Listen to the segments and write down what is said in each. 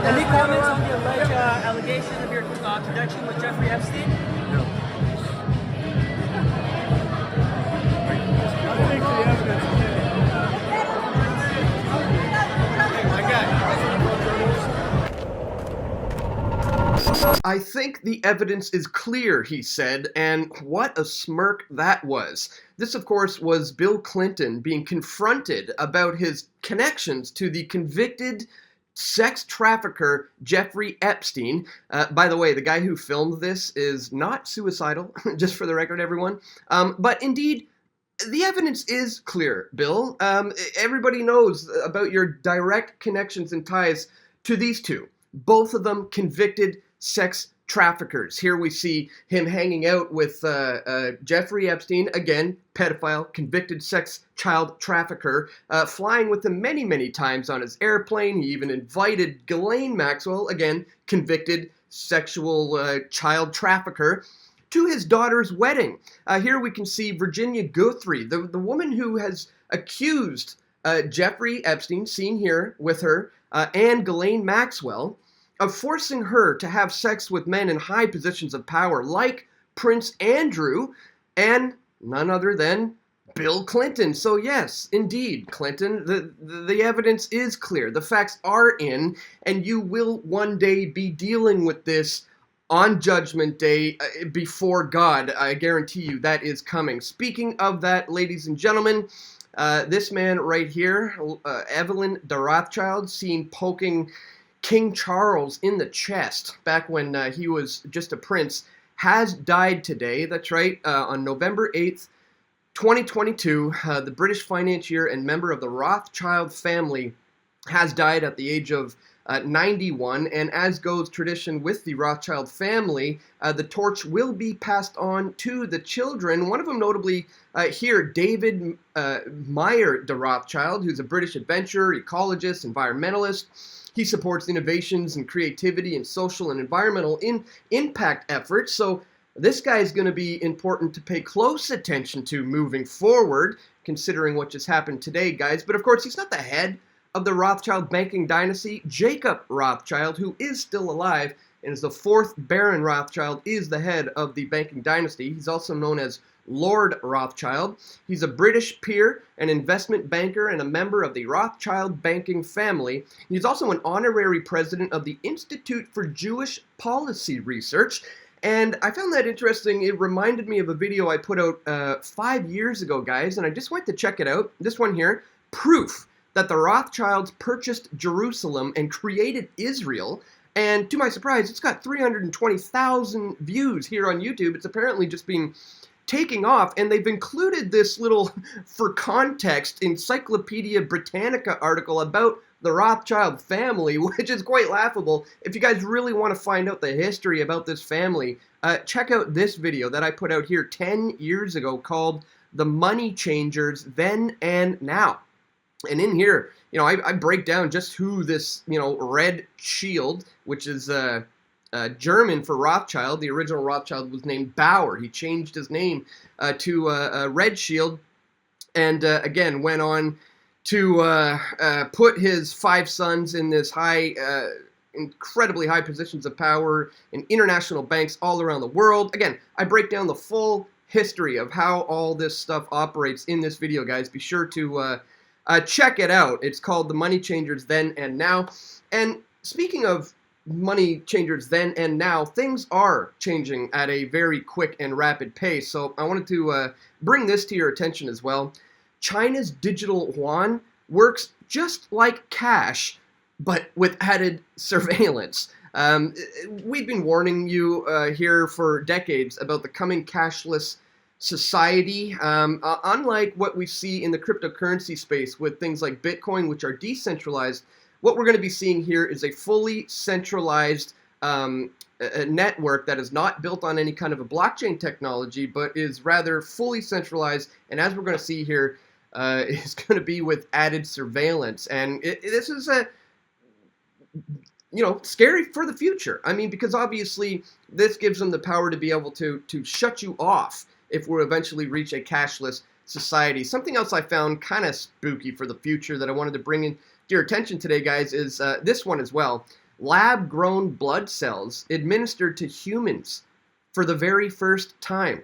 Any comments on the alleged allegation of your connection with Jeffrey Epstein? No. I think the evidence is clear, he said, and what a smirk that was. This, of course, was Bill Clinton being confronted about his connections to the convicted sex trafficker Jeffrey Epstein. By the way, the guy who filmed this is not suicidal, just for the record, everyone. But indeed, the evidence is clear, Bill. Everybody knows about your direct connections and ties to these two. Both of them convicted sex traffickers. Here we see him hanging out with Jeffrey Epstein, again, pedophile, convicted sex child trafficker, flying with him many, many times on his airplane. He even invited Ghislaine Maxwell, again, convicted sexual child trafficker, to his daughter's wedding. Here we can see Virginia Guthrie, the woman who has accused Jeffrey Epstein, seen here with her, and Ghislaine Maxwell, of forcing her to have sex with men in high positions of power, like Prince Andrew and none other than Bill Clinton. So yes, indeed, Clinton, the evidence is clear. The facts are in, and you will one day be dealing with this on Judgment Day before God. I guarantee you that is coming. Speaking of that, ladies and gentlemen, this man right here, Evelyn de Rothschild, seen poking King Charles in the chest back when he was just a prince, has died today. That's right, on November 8th, 2022, the British financier and member of the Rothschild family has died at the age of 91, and as goes tradition with the Rothschild family, the torch will be passed on to the children. One of them notably here, David Meyer de Rothschild, who's a British adventurer, ecologist, environmentalist. He supports innovations and creativity and social and environmental impact efforts. So this guy is going to be important to pay close attention to moving forward, considering what just happened today, guys. But of course, he's not the head of the Rothschild banking dynasty. Jacob Rothschild, who is still alive and is the fourth Baron Rothschild, is the head of the banking dynasty. He's also known as Lord Rothschild. He's a British peer, an investment banker, and a member of the Rothschild banking family. He's also an honorary president of the Institute for Jewish Policy Research. And I found that interesting. It reminded me of a video I put out 5 years ago, guys, and I just went to check it out. This one here, proof that the Rothschilds purchased Jerusalem and created Israel. And to my surprise, it's got 320,000 views here on YouTube. It's apparently just been taking off, and they've included this little, for context, Encyclopedia Britannica article about the Rothschild family, which is quite laughable. If you guys really want to find out the history about this family, check out this video that I put out here 10 years ago called The Money Changers Then and Now. And in here, I break down just who this, Red Shield, which is German for Rothschild. The original Rothschild was named Bauer. He changed his name to Red Shield, and again went on to put his 5 sons in this incredibly high positions of power in international banks all around the world. Again, I break down the full history of how all this stuff operates in this video, guys. Be sure to check it out. It's called The Money Changers Then and Now. And speaking of money changers then and now, things are changing at a very quick and rapid pace. So I wanted to bring this to your attention as well. China's digital yuan works just like cash, but with added surveillance. We've been warning you here for decades about the coming cashless society. Unlike what we see in the cryptocurrency space with things like Bitcoin, which are decentralized, what we're going to be seeing here is a fully centralized a network that is not built on any kind of a blockchain technology, but is rather fully centralized, and as we're going to see here, is going to be with added surveillance. And this is scary for the future. I mean, because obviously this gives them the power to be able to shut you off if we eventually reach a cashless society. Something else I found kind of spooky for the future that I wanted to bring in to your attention today, guys, is this one as well. lab-grown blood cells administered to humans for the very first time.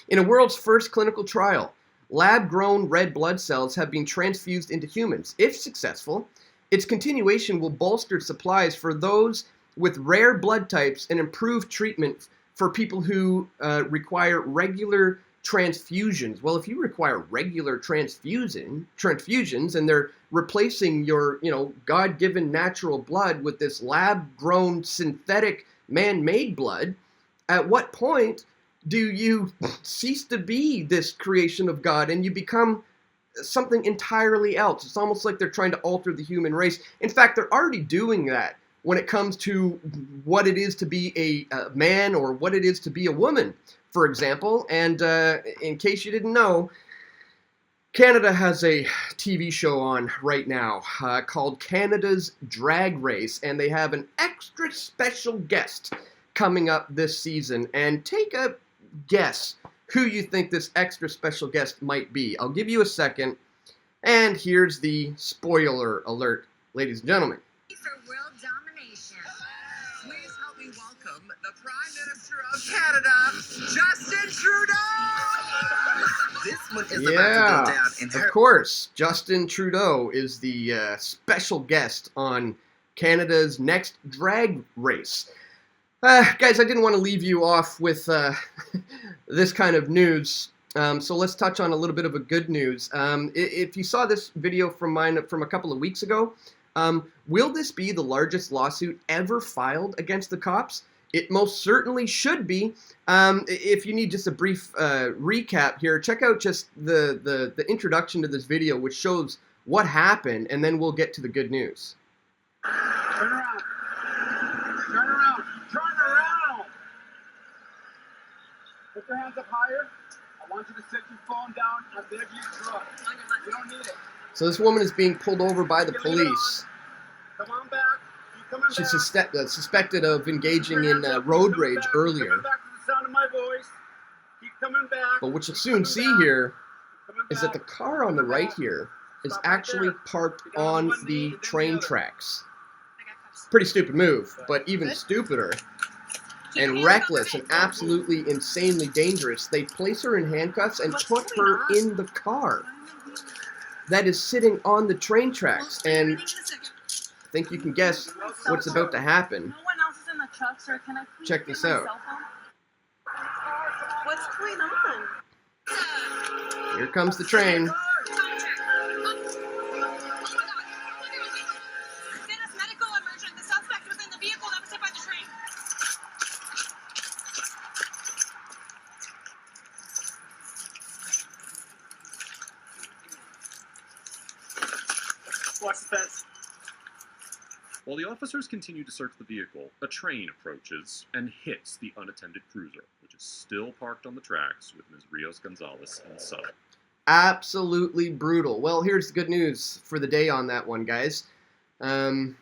In a world's first clinical trial, lab-grown red blood cells have been transfused into humans. If successful, its continuation will bolster supplies for those with rare blood types and improve treatment for people who require regular transfusions. Well, if you require regular transfusions and they're replacing your, God-given natural blood with this lab-grown synthetic man-made blood, at what point do you cease to be this creation of God and you become something entirely else? It's almost like they're trying to alter the human race. In fact, they're already doing that when it comes to what it is to be a man or what it is to be a woman, for example. And in case you didn't know, Canada has a TV show on right now called Canada's Drag Race, and they have an extra special guest coming up this season. And take a guess who you think this extra special guest might be. I'll give you a second, and here's the spoiler alert, ladies and gentlemen. For world domination, please help me welcome the Prime Minister of Canada, Justin Trudeau! This one is about to go down in of course, Justin Trudeau is the special guest on Canada's next drag race. Guys, I didn't want to leave you off with this kind of news, so let's touch on a little bit of a good news. If you saw this video from mine from a couple of weeks ago, will this be the largest lawsuit ever filed against the cops? It most certainly should be. If you need just a brief recap here, check out just the introduction to this video, which shows what happened, and then we'll get to the good news. Turn around. Turn around. Turn around. Put your hands up higher. I want you to set your phone down. I beg you, drug. You don't need it. So this woman is being pulled over by the police. Come on back. Keep coming She's back. suspected of engaging in road rage earlier. Coming back to the sound of my voice. Keep coming back. But what you'll soon see here is that the car on the right here is actually parked on the train tracks. Pretty stupid move, but even stupider and reckless and absolutely insanely dangerous. They place her in handcuffs and put her in the car that is sitting on the train tracks. And I think you can guess what's about to happen. No one else is in the truck, sir. Can I please Check get this my out. cell phone? What's going on? Here comes the train. Dennis, medical emergent. The suspect was in the vehicle that was hit by the train. Watch the fence. While the officers continue to search the vehicle, a train approaches and hits the unattended cruiser, which is still parked on the tracks with Ms. Rios Gonzalez inside. Absolutely brutal. Well, here's the good news for the day on that one, guys. 2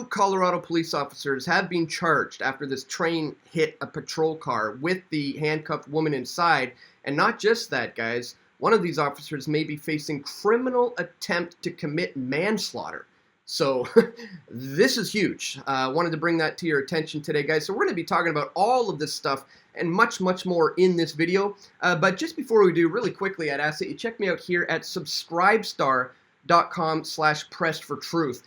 Colorado police officers have been charged after this train hit a patrol car with the handcuffed woman inside. And not just that, guys. One of these officers may be facing criminal attempt to commit manslaughter. So this is huge. Wanted to bring that to your attention today, guys. So we're going to be talking about all of this stuff and much, much more in this video. But just before we do, really quickly, I'd ask that you check me out here at subscribestar.com/pressedfortruth.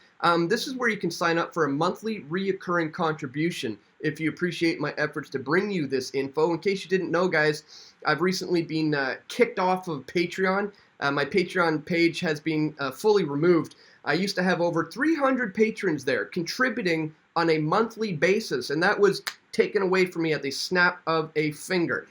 This is where you can sign up for a monthly reoccurring contribution if you appreciate my efforts to bring you this info. In case you didn't know, guys, I've recently been kicked off of Patreon. My Patreon page has been fully removed. I used to have over 300 patrons there contributing on a monthly basis, and that was taken away from me at the snap of a finger.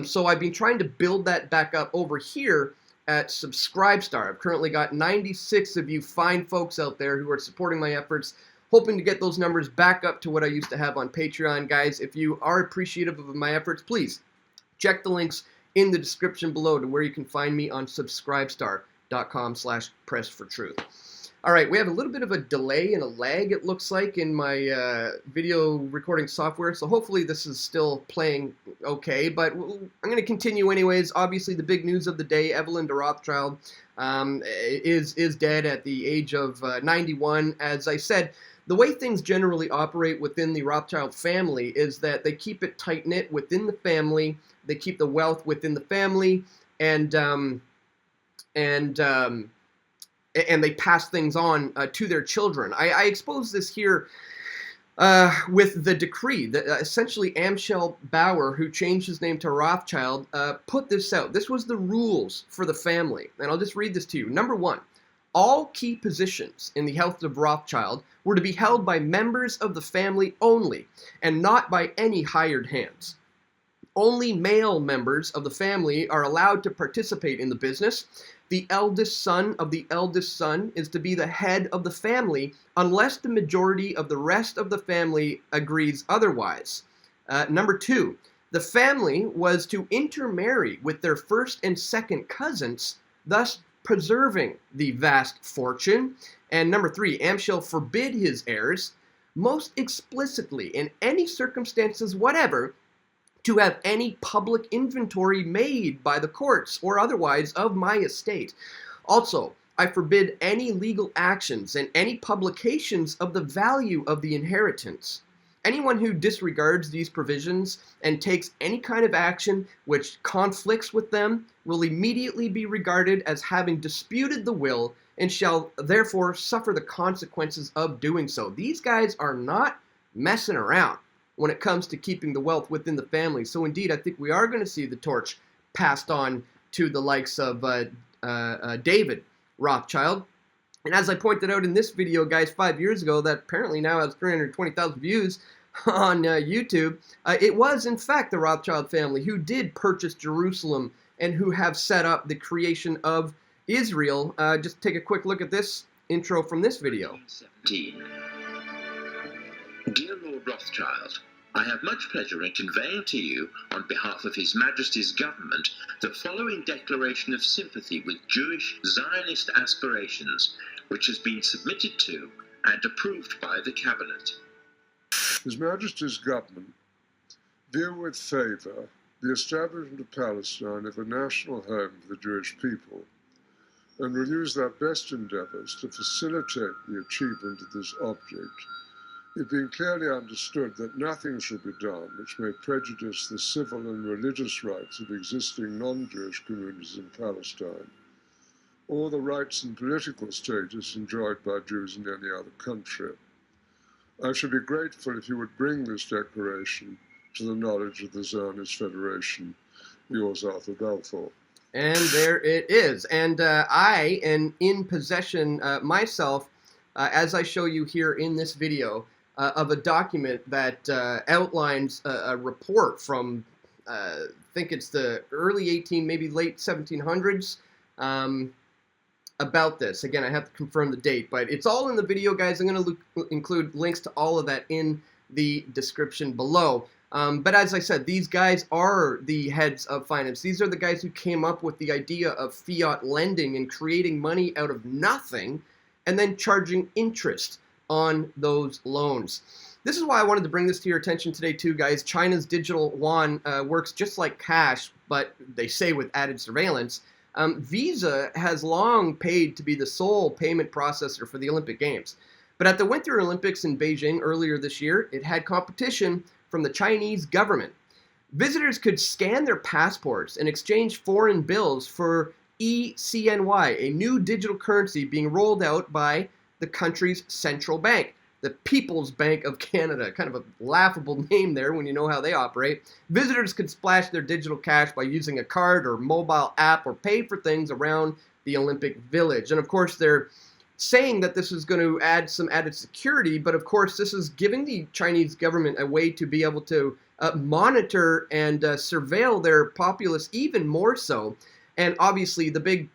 So I've been trying to build that back up over here at Subscribestar. I've currently got 96 of you fine folks out there who are supporting my efforts, hoping to get those numbers back up to what I used to have on Patreon. Guys, if you are appreciative of my efforts, please check the links in the description below to where you can find me on subscribestar.com/pressedfortruth. All right, we have a little bit of a delay and a lag, it looks like, in my video recording software, so hopefully this is still playing okay, but I'm going to continue anyways. Obviously, the big news of the day, Evelyn de Rothschild is dead at the age of 91. As I said, the way things generally operate within the Rothschild family is that they keep it tight-knit within the family, they keep the wealth within the family, and they pass things on to their children. I expose this here with the decree that essentially Amschel Bauer, who changed his name to Rothschild, put this out. This was the rules for the family, and I'll just read this to you. Number 1, all key positions in the house of Rothschild were to be held by members of the family only, and not by any hired hands. Only male members of the family are allowed to participate in the business. The eldest son of the eldest son is to be the head of the family unless the majority of the rest of the family agrees otherwise. Number 2, the family was to intermarry with their first and second cousins, thus preserving the vast fortune. And number 3, Amschel forbid his heirs, most explicitly in any circumstances whatever, to have any public inventory made by the courts or otherwise of my estate. Also, I forbid any legal actions and any publications of the value of the inheritance. Anyone who disregards these provisions and takes any kind of action which conflicts with them will immediately be regarded as having disputed the will and shall therefore suffer the consequences of doing so. These guys are not messing around when it comes to keeping the wealth within the family. So indeed, I think we are going to see the torch passed on to the likes of David Rothschild. And as I pointed out in this video, guys, 5 years ago, that apparently now has 320,000 views on YouTube, it was in fact the Rothschild family who did purchase Jerusalem and who have set up the creation of Israel. Just take a quick look at this intro from this video. 17. Dear Lord Rothschild, I have much pleasure in conveying to you, on behalf of His Majesty's government, the following declaration of sympathy with Jewish Zionist aspirations, which has been submitted to and approved by the Cabinet. His Majesty's government view with favour the establishment of Palestine as a national home for the Jewish people, and will use their best endeavours to facilitate the achievement of this object, it being clearly understood that nothing shall be done which may prejudice the civil and religious rights of existing non-Jewish communities in Palestine, or the rights and political status enjoyed by Jews in any other country. I should be grateful if you would bring this declaration to the knowledge of the Zionist Federation. Yours, Arthur Balfour. And there it is. And I am in possession myself, as I show you here in this video, of a document that outlines a report from, I think it's the early 18, maybe late 1700s, about this. Again, I have to confirm the date, but it's all in the video, guys. I'm going to include links to all of that in the description below. But as I said, these guys are the heads of finance. These are the guys who came up with the idea of fiat lending and creating money out of nothing and then charging interest on those loans. This is why I wanted to bring this to your attention today too, guys. China's digital yuan works just like cash, but they say with added surveillance. Visa has long paid to be the sole payment processor for the Olympic Games. But at the Winter Olympics in Beijing earlier this year, it had competition from the Chinese government. Visitors could scan their passports and exchange foreign bills for eCNY, a new digital currency being rolled out by the country's central bank, the People's Bank of Canada. Kind of a laughable name there when you know how they operate. Visitors could splash their digital cash by using a card or mobile app or pay for things around the Olympic Village. And of course, they're saying that this is going to add some added security, but of course, this is giving the Chinese government a way to be able to monitor and surveil their populace even more so. And obviously, the big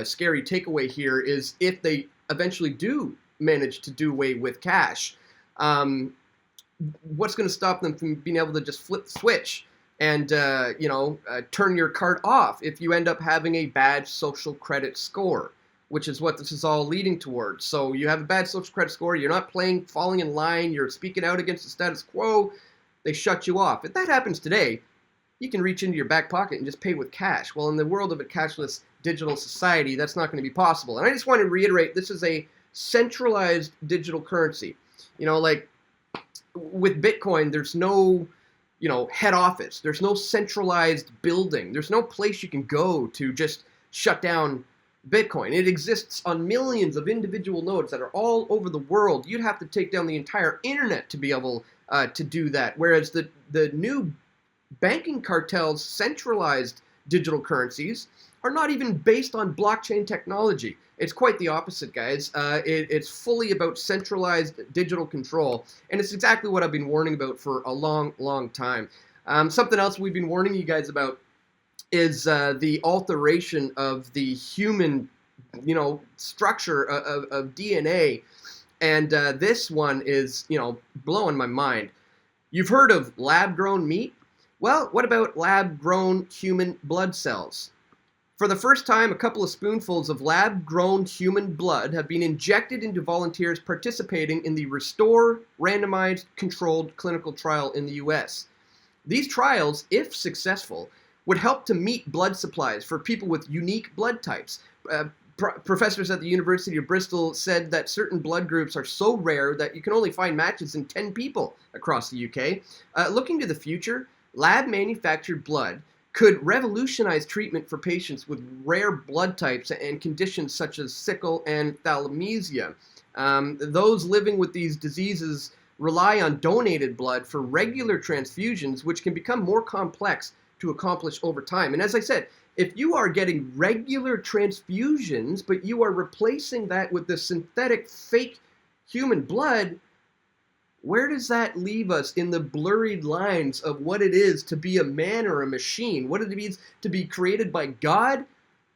scary takeaway here is if they eventually do manage to do away with cash, what's going to stop them from being able to just flip the switch and turn your card off if you end up having a bad social credit score? which is what this is all leading towards. So you have a bad social credit score, you're not falling in line, you're speaking out against the status quo, they shut you off. If that happens today, you can reach into your back pocket and just pay with cash. Well, in the world of a cashless digital society, that's not going to be possible. And I just want to reiterate, this is a centralized digital currency. You know, like with Bitcoin, there's no, you know, head office. There's no centralized building. There's no place you can go to just shut down Bitcoin. It exists on millions of individual nodes that are all over the world. You'd have to take down the entire internet to be able to do that. Whereas the new banking cartels' centralized digital currencies are not even based on blockchain technology. It's quite the opposite, guys. It's fully about centralized digital control, and it's exactly what I've been warning about for a long, long time. Something else we've been warning you guys about is the alteration of the human, you know, structure of DNA, and this one is, you know, blowing my mind. You've heard of lab-grown meat? Well, what about lab-grown human blood cells? For the first time, a couple of spoonfuls of lab-grown human blood have been injected into volunteers participating in the Restore randomized controlled clinical trial in the US. These trials, if successful, would help to meet blood supplies for people with unique blood types. Professors at the University of Bristol said that certain blood groups are so rare that you can only find matches in 10 people across the UK. Looking to the future, lab-manufactured blood could revolutionize treatment for patients with rare blood types and conditions such as sickle and thalassemia. Those living with these diseases rely on donated blood for regular transfusions, which can become more complex to accomplish over time. And as I said, if you are getting regular transfusions, but you are replacing that with the synthetic fake human blood, where does that leave us in the blurred lines of what it is to be a man or a machine? What it means to be created by God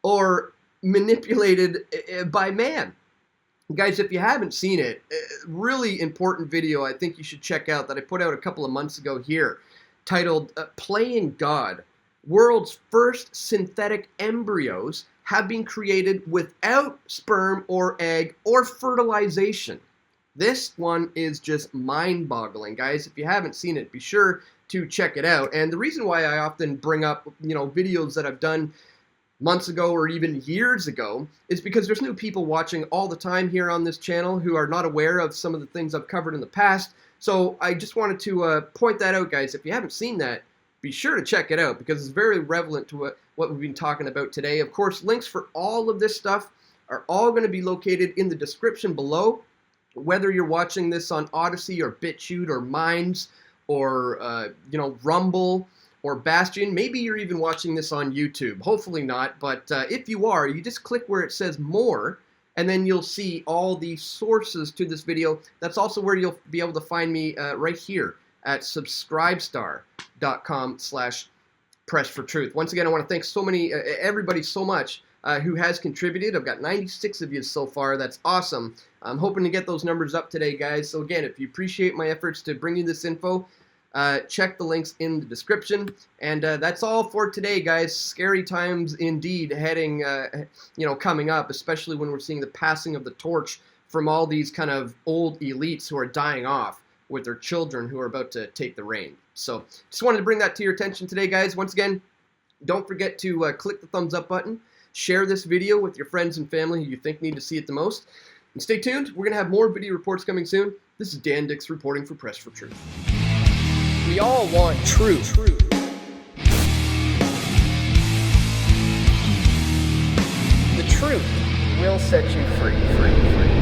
or manipulated by man? Guys, if you haven't seen it, really important video I think you should check out that I put out a couple of months ago here, titled Playing God. World's first synthetic embryos have been created without sperm or egg or fertilization. This one is just mind-boggling, guys. If you haven't seen it, be sure to check it out. And the reason why I often bring up, you know, videos that I've done months ago or even years ago is because there's new people watching all the time here on this channel who are not aware of some of the things I've covered in the past. So I just wanted to point that out, guys. If you haven't seen that, be sure to check it out because it's very relevant to what we've been talking about today. Of course, links for all of this stuff are all going to be located in the description below. Whether you're watching this on Odyssey or BitChute or Minds or you know, Rumble or Bastion, maybe you're even watching this on YouTube. Hopefully not, but if you are, you just click where it says more, and then you'll see all the sources to this video. That's also where you'll be able to find me right here at subscribestar.com/pressfortruth. Once again, I want to thank everybody so much who has contributed. I've got 96 of you so far. That's awesome. I'm hoping to get those numbers up today, guys. So again, if you appreciate my efforts to bring you this info, check the links in the description. And that's all for today, guys. Scary times indeed heading, you know, coming up, especially when we're seeing the passing of the torch from all these kind of old elites who are dying off with their children who are about to take the reign. So just wanted to bring that to your attention today, guys. Once again, don't forget to click the thumbs up button. Share this video with your friends and family who you think need to see it the most. And stay tuned. We're going to have more video reports coming soon. This is Dan Dicks reporting for Press for Truth. We all want truth. The truth will set you free.